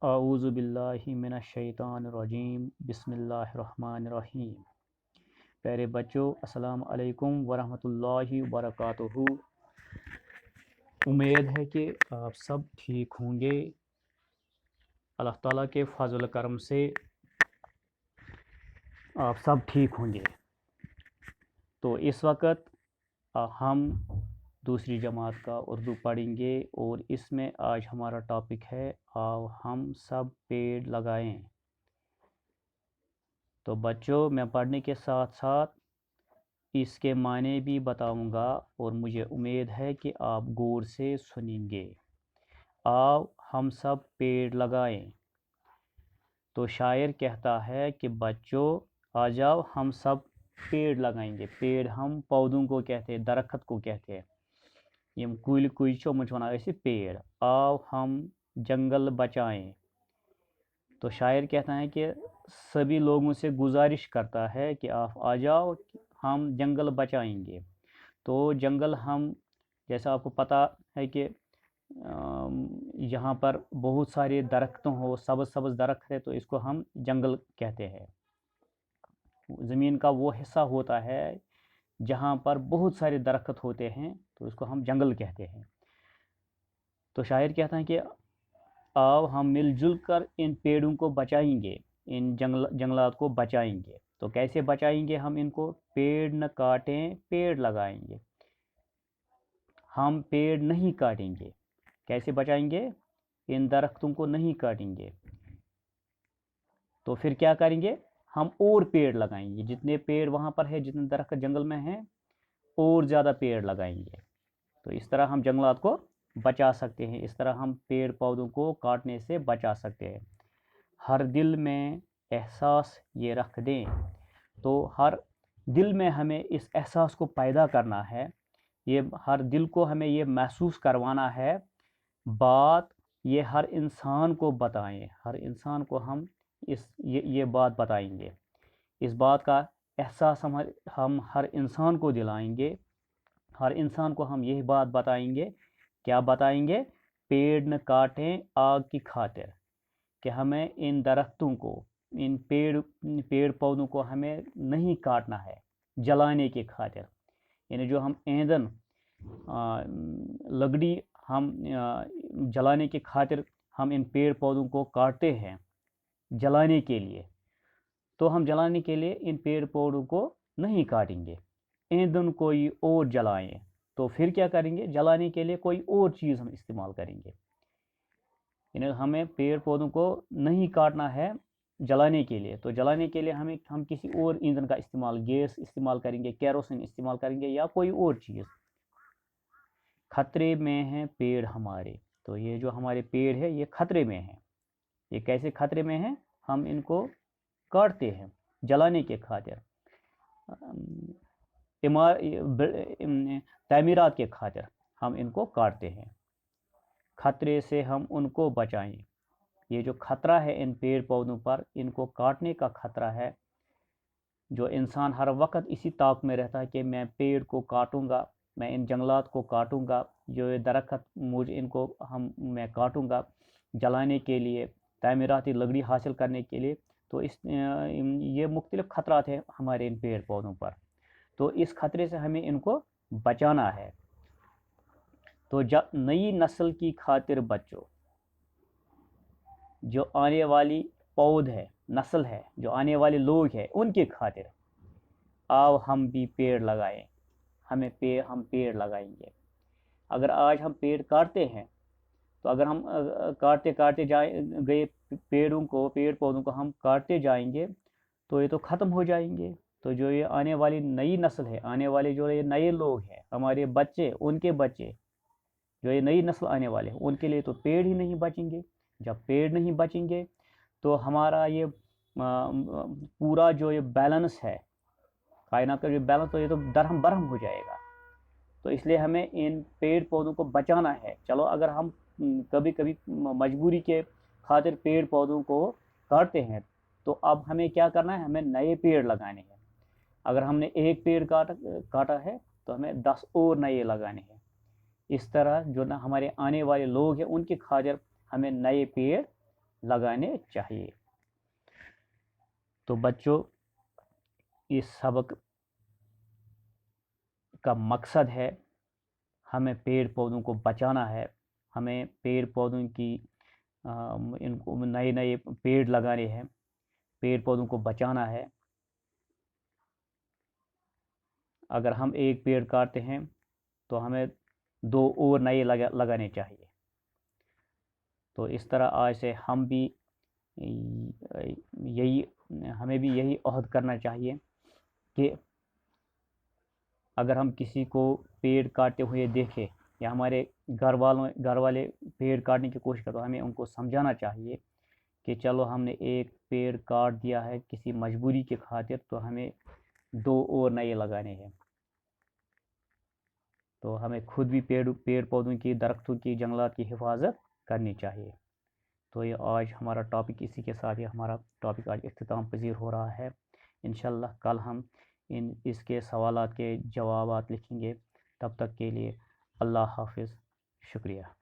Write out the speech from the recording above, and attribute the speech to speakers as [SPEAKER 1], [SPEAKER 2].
[SPEAKER 1] اعوذ باللہ من الشیطان الرجیم بسم اللہ الرحمن الرحیم۔ پیارے بچوں، السلام علیکم ورحمۃ اللہ وبرکاتہ۔ امید ہے کہ آپ سب ٹھیک ہوں گے۔ اللہ تعالیٰ کے فضل و کرم سے آپ سب ٹھیک ہوں گے۔ تو اس وقت ہم دوسری جماعت کا اردو پڑھیں گے اور اس میں آج ہمارا ٹاپک ہے آؤ ہم سب پیڑ لگائیں۔ تو بچوں، میں پڑھنے کے ساتھ ساتھ اس کے معنی بھی بتاؤں گا اور مجھے امید ہے کہ آپ غور سے سنیں گے۔ آؤ ہم سب پیڑ لگائیں۔ تو شاعر کہتا ہے کہ بچوں آ جاؤ ہم سب پیڑ لگائیں گے۔ پیڑ ہم پودوں کو کہتے ہیں، درخت کو کہتے ہیں۔ یم کُلۍ کُج چھِ یِمن چھِ وَنان أسۍ پیڑ۔ آؤ ہم جنگل بچائیں۔ تو شاعر کہتا ہے کہ سبھی لوگوں سے گزارش کرتا ہے کہ آپ آ جاؤ ہم جنگل بچائیں گے۔ تو جنگل ہم، جیسا آپ کو پتہ ہے کہ یہاں پر بہت سارے درختوں ہو، سبز سبز درخت ہے تو اس کو ہم جنگل کہتے ہیں۔ زمین کا وہ حصہ ہوتا ہے جہاں پر بہت سارے درخت ہوتے ہیں تو اس کو ہم جنگل کہتے ہیں۔ تو شاعر کہتا ہے کہ آؤ ہم مل جل کر ان پیڑوں کو بچائیں گے، ان جنگلات کو بچائیں گے۔ تو کیسے بچائیں گے ہم ان کو؟ پیڑ نہ کاٹیں، پیڑ لگائیں گے۔ ہم پیڑ نہیں کاٹیں گے۔ کیسے بچائیں گے؟ ان درختوں کو نہیں کاٹیں گے۔ تو پھر کیا کریں گے؟ ہم اور پیڑ لگائیں گے۔ جتنے پیڑ وہاں پر ہے، جتنے درخت جنگل میں ہیں، اور زیادہ پیڑ لگائیں گے۔ تو اس طرح ہم جنگلات کو بچا سکتے ہیں، اس طرح ہم پیڑ پودوں کو کاٹنے سے بچا سکتے ہیں۔ ہر دل میں احساس یہ رکھ دیں۔ تو ہر دل میں ہمیں اس احساس کو پیدا کرنا ہے، یہ ہر دل کو ہمیں یہ محسوس کروانا ہے۔ بات یہ ہر انسان کو بتائیں، ہر انسان کو ہم یہ بات بتائیں گے۔ اس بات کا احساس ہم ہر انسان کو دلائیں گے۔ ہر انسان کو ہم یہی بات بتائیں گے۔ کیا بتائیں گے؟ پیڑ نہ کاٹیں آگ کی خاطر، کہ ہمیں ان درختوں کو، ان پیڑ پودوں کو ہمیں نہیں کاٹنا ہے جلانے کی خاطر۔ یعنی جو ہم ایندھن، لکڑی ہم جلانے کی خاطر ہم ان پیڑ پودوں کو کاٹتے ہیں جلانے کے لیے، تو ہم جلانے کے لیے ان پیڑ پودوں کو نہیں کاٹیں گے، ایندھن کوئی اور جلائیں۔ تو پھر کیا کریں گے؟ جلانے کے لیے کوئی اور چیز ہم استعمال کریں گے۔ یعنی ہمیں پیڑ پودوں کو نہیں کاٹنا ہے جلانے کے لیے، تو جلانے کے لیے ہم کسی اور ایندھن کا استعمال، گیس استعمال کریں گے، کیروسین استعمال کریں گے یا کوئی اور چیز۔ خطرے میں ہیں پیڑ ہمارے۔ تو یہ جو ہمارے پیڑ ہے یہ خطرے میں ہیں۔ یہ کیسے خطرے میں ہیں؟ ہم ان کو کاٹتے ہیں جلانے کے خاطر، تعمیرات کے خاطر ہم ان کو کاٹتے ہیں۔ خطرے سے ہم ان کو بچائیں۔ یہ جو خطرہ ہے ان پیڑ پودوں پر، ان کو کاٹنے کا خطرہ ہے، جو انسان ہر وقت اسی طاق میں رہتا ہے کہ میں پیڑ کو کاٹوں گا، میں ان جنگلات کو کاٹوں گا، جو یہ درخت ان کو میں کاٹوں گا جلانے کے لیے، تعمیراتی لکڑی حاصل کرنے کے لیے۔ تو یہ مختلف خطرات ہیں ہمارے ان پیڑ پودوں پر۔ تو اس خطرے سے ہمیں ان کو بچانا ہے۔ تو نئی نسل کی خاطر بچو، جو آنے والی پود ہے، نسل ہے، جو آنے والے لوگ ہیں، ان کی خاطر آؤ ہم بھی پیڑ لگائیں۔ ہم پیڑ لگائیں گے۔ اگر آج ہم پیڑ کاٹتے ہیں، تو اگر ہم کاٹتے گئے پیڑ پودوں کو ہم کاٹتے جائیں گے تو یہ تو ختم ہو جائیں گے۔ تو جو یہ آنے والی نئی نسل ہے، آنے والے جو یہ نئے لوگ ہیں، ہمارے بچے، ان کے بچے، جو یہ نئی نسل آنے والے ہیں، ان کے لیے تو پیڑ ہی نہیں بچیں گے۔ جب پیڑ نہیں بچیں گے تو ہمارا یہ پورا جو یہ بیلنس ہے، کائنات کا جو بیلنس، تو یہ تو درہم برہم ہو جائے گا۔ تو اس لیے ہمیں ان پیڑ پودوں کو بچانا ہے۔ چلو اگر ہم کبھی کبھی مجبوری کے خاطر پیڑ پودوں کو کاٹتے ہیں، تو اب ہمیں کیا کرنا ہے؟ ہمیں نئے پیڑ لگانے ہیں۔ اگر ہم نے ایک پیڑ کاٹا ہے تو ہمیں 10 اور نئے لگانے ہیں۔ اس طرح جو ہمارے آنے والے لوگ ہیں ان کی خاطر ہمیں نئے پیڑ لگانے چاہیے۔ تو بچوں، اس سبق کا مقصد ہے ہمیں پیڑ پودوں کو بچانا ہے، ہمیں پیڑ پودوں کی ان کو نئے نئے پیڑ لگانے ہیں، پیڑ پودوں کو بچانا ہے۔ اگر ہم ایک پیڑ کاٹتے ہیں تو ہمیں 2 اور نئے لگانے چاہیے۔ تو اس طرح آج سے ہم بھی ہمیں بھی یہی عہد کرنا چاہیے کہ اگر ہم کسی کو پیڑ کاٹتے ہوئے دیکھیں یا ہمارے گھر والے پیڑ کاٹنے کی کوشش کرتے تو ہمیں ان کو سمجھانا چاہیے کہ چلو ہم نے ایک پیڑ کاٹ دیا ہے کسی مجبوری کی خاطر، تو ہمیں 2 اور نئے لگانے ہیں۔ تو ہمیں خود بھی پیڑ پودوں کی، درختوں کی، جنگلات کی حفاظت کرنی چاہیے۔ تو یہ آج ہمارا ٹاپک، اسی کے ساتھ ہی ہمارا ٹاپک آج اختتام پذیر ہو رہا ہے۔ انشاءاللہ کل ہم اس کے سوالات کے جوابات لکھیں گے۔ تب تک کے لیے اللہ حافظ، شکریہ۔